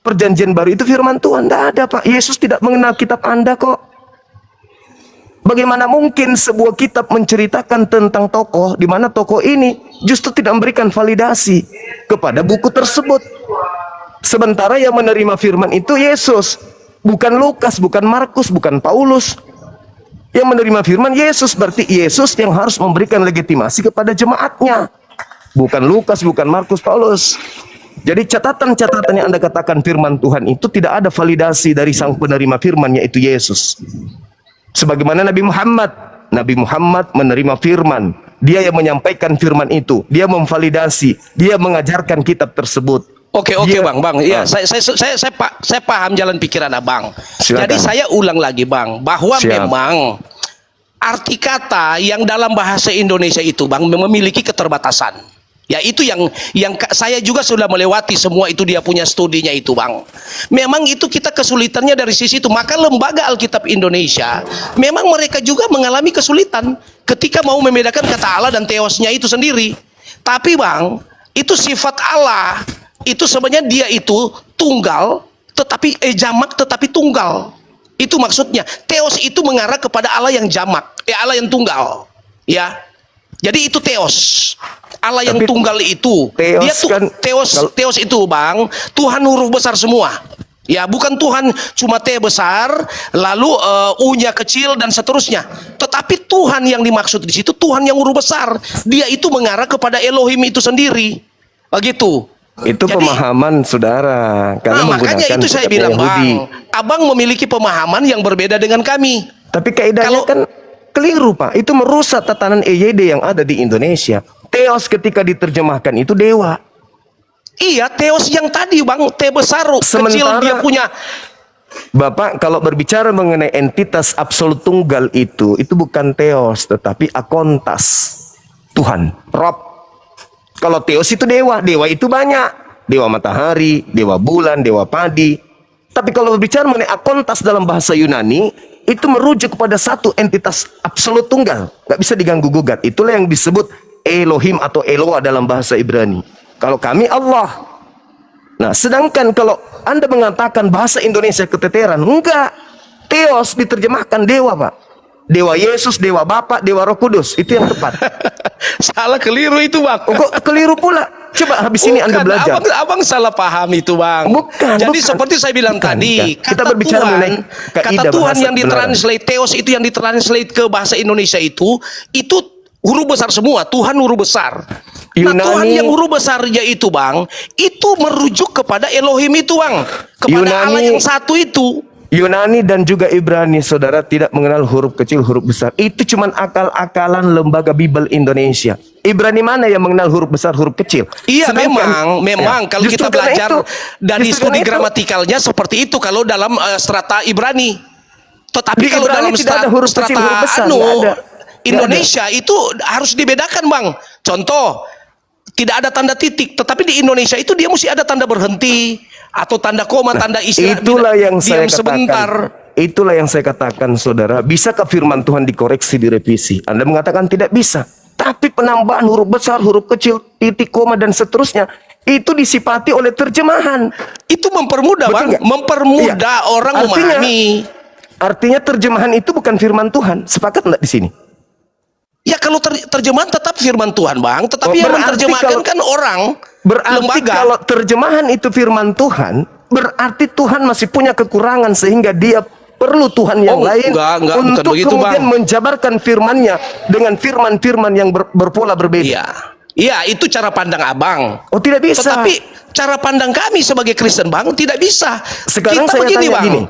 Perjanjian baru itu firman Tuhan. Tidak ada, Pak. Yesus tidak mengenal kitab Anda kok. Bagaimana mungkin sebuah kitab menceritakan tentang tokoh, di mana tokoh ini justru tidak memberikan validasi kepada buku tersebut. Sementara yang menerima firman itu Yesus. Bukan Lukas, bukan Markus, bukan Paulus. Yang menerima firman Yesus, berarti Yesus yang harus memberikan legitimasi kepada jemaatnya. Bukan Lukas, bukan Markus, Paulus. Jadi catatan-catatan yang Anda katakan firman Tuhan itu tidak ada validasi dari sang penerima firman, yaitu Yesus. Sebagaimana Nabi Muhammad menerima firman. Dia yang menyampaikan firman itu. Dia memvalidasi, dia mengajarkan kitab tersebut. Oke, Bang. Ya, saya paham jalan pikiran Abang. Silakan. Jadi saya ulang lagi, Bang, bahwa Siap. memang arti kata yang dalam bahasa Indonesia itu, Bang, memiliki keterbatasan. Ya, itu yang saya juga sudah melewati semua itu, dia punya studinya itu, Bang. Memang itu kita kesulitannya dari sisi itu. Maka Lembaga Alkitab Indonesia memang mereka juga mengalami kesulitan ketika mau membedakan kata Allah dan teosnya itu sendiri. Tapi, Bang, itu sifat Allah. Itu sebenarnya dia itu tunggal, tetapi jamak tetapi tunggal. Itu maksudnya. Theos itu mengarah kepada Allah yang jamak, Allah yang tunggal. Ya. Jadi itu theos. Allah yang tunggal itu. Dia tuh kan, theos itu, Bang, Tuhan huruf besar semua. Ya, bukan Tuhan cuma T besar, lalu U-nya kecil dan seterusnya. Tetapi Tuhan yang dimaksud di situ Tuhan yang huruf besar. Dia itu mengarah kepada Elohim itu sendiri. Begitu. Itu jadi, pemahaman saudara. Makanya itu saya bilang, Bang, Abang memiliki pemahaman yang berbeda dengan kami. Tapi kaidahnya kan keliru, Pak. Itu merusak tatanan EYD yang ada di Indonesia. Theos ketika diterjemahkan itu dewa. Iya, theos yang tadi, Bang, T besar, kecil dia punya. Bapak kalau berbicara mengenai entitas absolut tunggal itu bukan theos, tetapi akontas. Tuhan, Rob. Kalau theos itu dewa, dewa itu banyak. Dewa matahari, dewa bulan, dewa padi. Tapi kalau berbicara mengenai akontas dalam bahasa Yunani, itu merujuk kepada satu entitas absolut tunggal. Gak bisa diganggu-gugat. Itulah yang disebut Elohim atau Eloah dalam bahasa Ibrani. Kalau kami Allah. Nah, sedangkan kalau Anda mengatakan bahasa Indonesia keteteran, enggak. Theos diterjemahkan dewa, Pak. Dewa Yesus, Dewa Bapa, Dewa Roh Kudus. Itu yang tepat. Salah, keliru itu, Bang. Kok keliru pula? Coba habis ini Anda belajar. Abang salah paham itu, Bang. Jadi seperti saya bilang tadi, kita berbicara mengenai kata Tuhan yang ditranslate, theos itu yang ditranslate ke bahasa Indonesia itu huruf besar semua. Tuhan huruf besar. Nah, Tuhan yang huruf besar yaitu, Bang, itu merujuk kepada Elohim itu, Bang. Kepada Allah yang satu itu. Yunani dan juga Ibrani, saudara, tidak mengenal huruf kecil, huruf besar. Itu cuma akal-akalan lembaga Bible Indonesia. Ibrani mana yang mengenal huruf besar, huruf kecil? Iya, memang kalau kita belajar dari studi gramatikalnya seperti itu kalau dalam strata Ibrani. Tetapi kalau dalam strata Indonesia itu harus dibedakan, Bang. Contoh, tidak ada tanda titik, tetapi di Indonesia itu dia mesti ada tanda berhenti atau tanda koma, tanda istirahat. Itulah yang saya katakan. Sebentar. Itulah yang saya katakan, saudara. Bisakah firman Tuhan dikoreksi, direvisi? Anda mengatakan tidak bisa. Tapi penambahan huruf besar, huruf kecil, titik, koma, dan seterusnya, itu disifati oleh terjemahan. Itu mempermudah, Bang. Mempermudah orang memahami. Artinya terjemahan itu bukan firman Tuhan. Sepakat enggak di sini? Ya, kalau terjemahan tetap firman Tuhan, Bang. Tetapi yang menerjemahkan kan orang. Berarti lembaga. Kalau terjemahan itu firman Tuhan, berarti Tuhan masih punya kekurangan sehingga dia perlu Tuhan yang lain untuk begitu, kemudian Bang, menjabarkan firman-Nya dengan firman-firman yang berpola berbeda. Iya, itu cara pandang Abang. Oh, tidak bisa. Tetapi cara pandang kami sebagai Kristen, Bang, tidak bisa. Sekarang kita saya begini, tanya Bang. gini.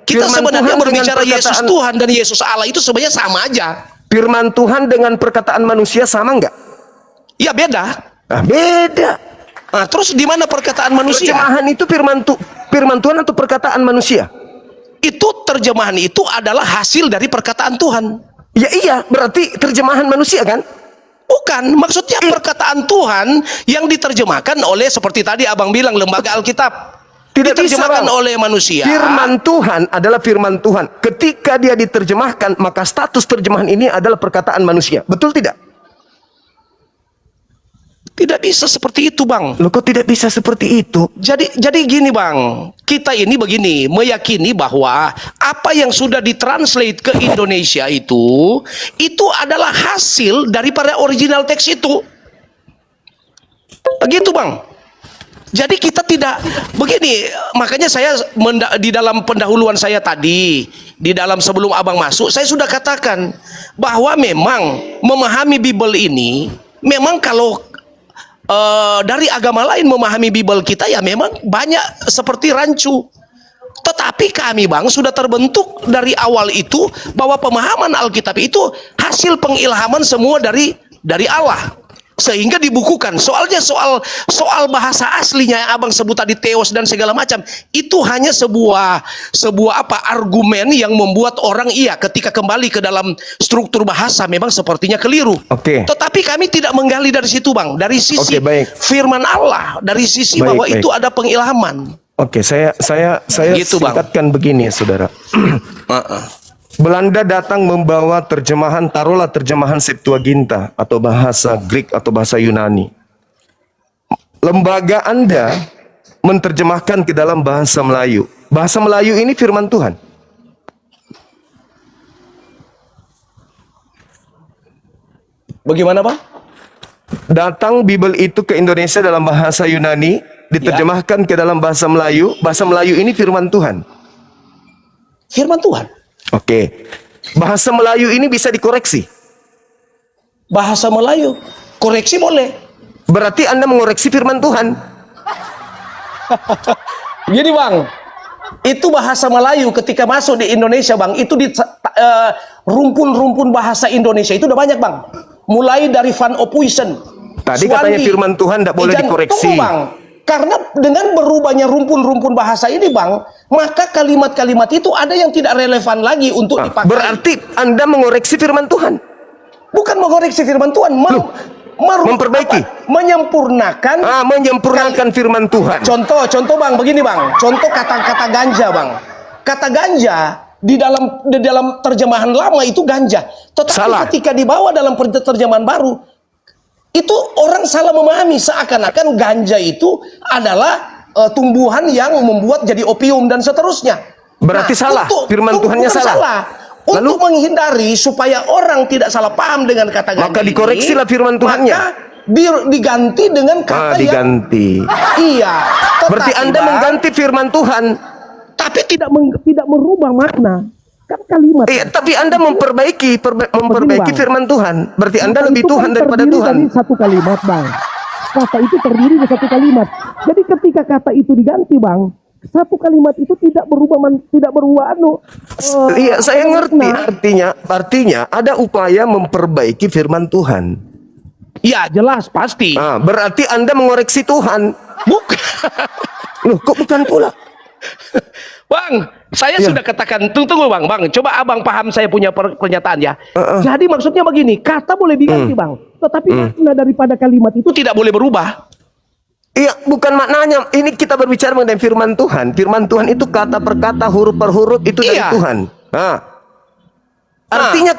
Kita sebenarnya berbicara Yesus Tuhan dan Yesus Allah itu sebenarnya sama aja. Firman Tuhan dengan perkataan manusia sama enggak? Iya, beda. Nah, beda. Nah, terus di mana perkataan manusia? Terjemahan itu firman Tuhan atau perkataan manusia? Itu terjemahan itu adalah hasil dari perkataan Tuhan. Ya iya, berarti terjemahan manusia kan? Bukan, maksudnya perkataan Tuhan yang diterjemahkan oleh, seperti tadi Abang bilang, lembaga Alkitab. Tidak diterjemahkan bisa, oleh manusia. Firman Tuhan adalah firman Tuhan. Ketika dia diterjemahkan, maka status terjemahan ini adalah perkataan manusia. Betul tidak? Tidak bisa seperti itu, Bang. Loh, kok tidak bisa seperti itu? Jadi gini, Bang, kita ini begini, meyakini bahwa apa yang sudah ditranslate ke Indonesia itu adalah hasil daripada original teks itu. Begitu, Bang. Jadi kita tidak begini, makanya saya di dalam pendahuluan saya tadi, di dalam sebelum Abang masuk, saya sudah katakan bahwa memang memahami Bible ini, memang kalau dari agama lain memahami Bible kita ya memang banyak seperti rancu. Tetapi kami, Bang, sudah terbentuk dari awal itu bahwa pemahaman Alkitab itu hasil pengilhaman semua dari Allah. Sehingga dibukukan. Soalnya soal bahasa aslinya yang Abang sebut tadi teos dan segala macam, itu hanya sebuah argumen yang membuat orang ketika kembali ke dalam struktur bahasa memang sepertinya keliru. Oke. Tetapi kami tidak menggali dari situ, Bang. Dari sisi firman Allah, dari sisi bahwa itu ada pengilhaman. Oke, saya Gitu, Bang. singkatkan begini, saudara. Belanda datang membawa terjemahan, taruhlah terjemahan Septuaginta atau bahasa Greek atau bahasa Yunani. Lembaga Anda menerjemahkan ke dalam bahasa Melayu. Bahasa Melayu ini firman Tuhan. Bagaimana, Bang? Datang Bible itu ke Indonesia dalam bahasa Yunani, diterjemahkan ke dalam bahasa Melayu. Bahasa Melayu ini firman Tuhan. Firman Tuhan. Oke. Bahasa Melayu ini bisa dikoreksi. Bahasa Melayu, koreksi boleh. Berarti Anda mengoreksi firman Tuhan. Jadi, Bang, itu bahasa Melayu ketika masuk di Indonesia, Bang, itu di rumpun-rumpun bahasa Indonesia itu udah banyak, Bang. Mulai dari Van Ophuijsen. Tadi katanya firman Tuhan tidak boleh dikoreksi. Tunggu, Bang. Karena dengan berubahnya rumpun-rumpun bahasa ini, Bang, maka kalimat-kalimat itu ada yang tidak relevan lagi untuk dipakai. Berarti Anda mengoreksi firman Tuhan. Bukan mengoreksi firman Tuhan, memperbaiki, menyempurnakan. Menyempurnakan firman Tuhan. Contoh, Bang, begini, Bang. Contoh kata-kata ganja, Bang. Kata ganja di dalam terjemahan lama itu ganja. Tetapi ketika dibawa dalam terjemahan baru, itu orang salah memahami, seakan-akan ganja itu adalah tumbuhan yang membuat jadi opium dan seterusnya. Berarti salah, firman Tuhannya salah. Untuk menghindari supaya orang tidak salah paham dengan kata ganja, maka dikoreksilah firman Tuhannya. Maka diganti dengan kata diganti. Iya. Berarti Anda mengganti firman Tuhan, tapi tidak merubah makna. Kan kalimat. Tapi Anda memperbaiki firman Tuhan. Berarti Anda lebih Tuhan daripada Tuhan. Dari satu kalimat, Bang. Kata itu terdiri dari satu kalimat. Jadi ketika kata itu diganti, Bang, satu kalimat itu tidak berubah Iya, saya ngerti artinya ada upaya memperbaiki firman Tuhan. Ya, jelas pasti. Berarti Anda mengoreksi Tuhan. Bukan. Loh, kok bukan pula? Bang, saya sudah katakan, tunggu Bang, coba Abang paham saya punya pernyataan ya. Jadi maksudnya begini, kata boleh diganti, Bang, tetapi makna daripada kalimat itu tidak boleh berubah. Iya, bukan maknanya. Ini kita berbicara mengenai firman Tuhan. Firman Tuhan itu kata per kata, huruf per huruf itu dari Tuhan. Artinya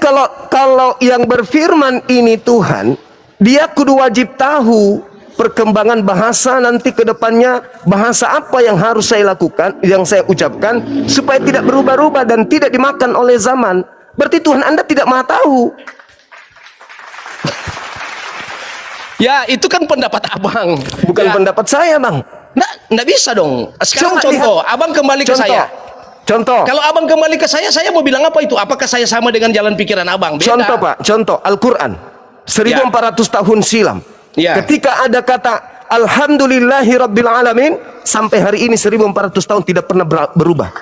kalau yang berfirman ini Tuhan, dia kudu wajib tahu perkembangan bahasa nanti ke depannya, bahasa apa yang harus saya lakukan, yang saya ucapkan supaya tidak berubah-ubah dan tidak dimakan oleh zaman. Berarti Tuhan Anda tidak maha tahu. Ya, itu kan pendapat Abang, bukan pendapat saya, Bang. Nggak bisa dong. Sekarang contoh, Abang kembali ke saya. Contoh. Kalau Abang kembali ke saya mau bilang apa itu? Apakah saya sama dengan jalan pikiran Abang? Beda. Contoh, Pak. Contoh Al-Quran 1400 tahun silam. Ketika ada kata Alhamdulillahirrabbilalamin, sampai hari ini 1400 tahun tidak pernah berubah.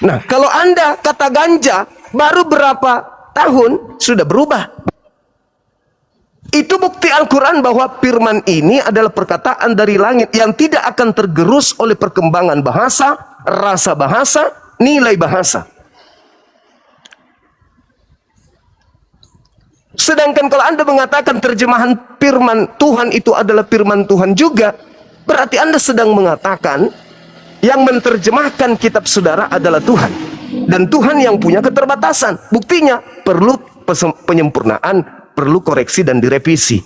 Nah, kalau Anda kata ganja baru berapa tahun sudah berubah. Itu bukti Al-Quran bahwa firman ini adalah perkataan dari langit yang tidak akan tergerus oleh perkembangan bahasa, rasa bahasa, nilai bahasa. Sedangkan kalau Anda mengatakan terjemahan firman Tuhan itu adalah firman Tuhan juga, berarti Anda sedang mengatakan yang menerjemahkan kitab saudara adalah Tuhan. Dan Tuhan yang punya keterbatasan. Buktinya perlu penyempurnaan, perlu koreksi dan direvisi.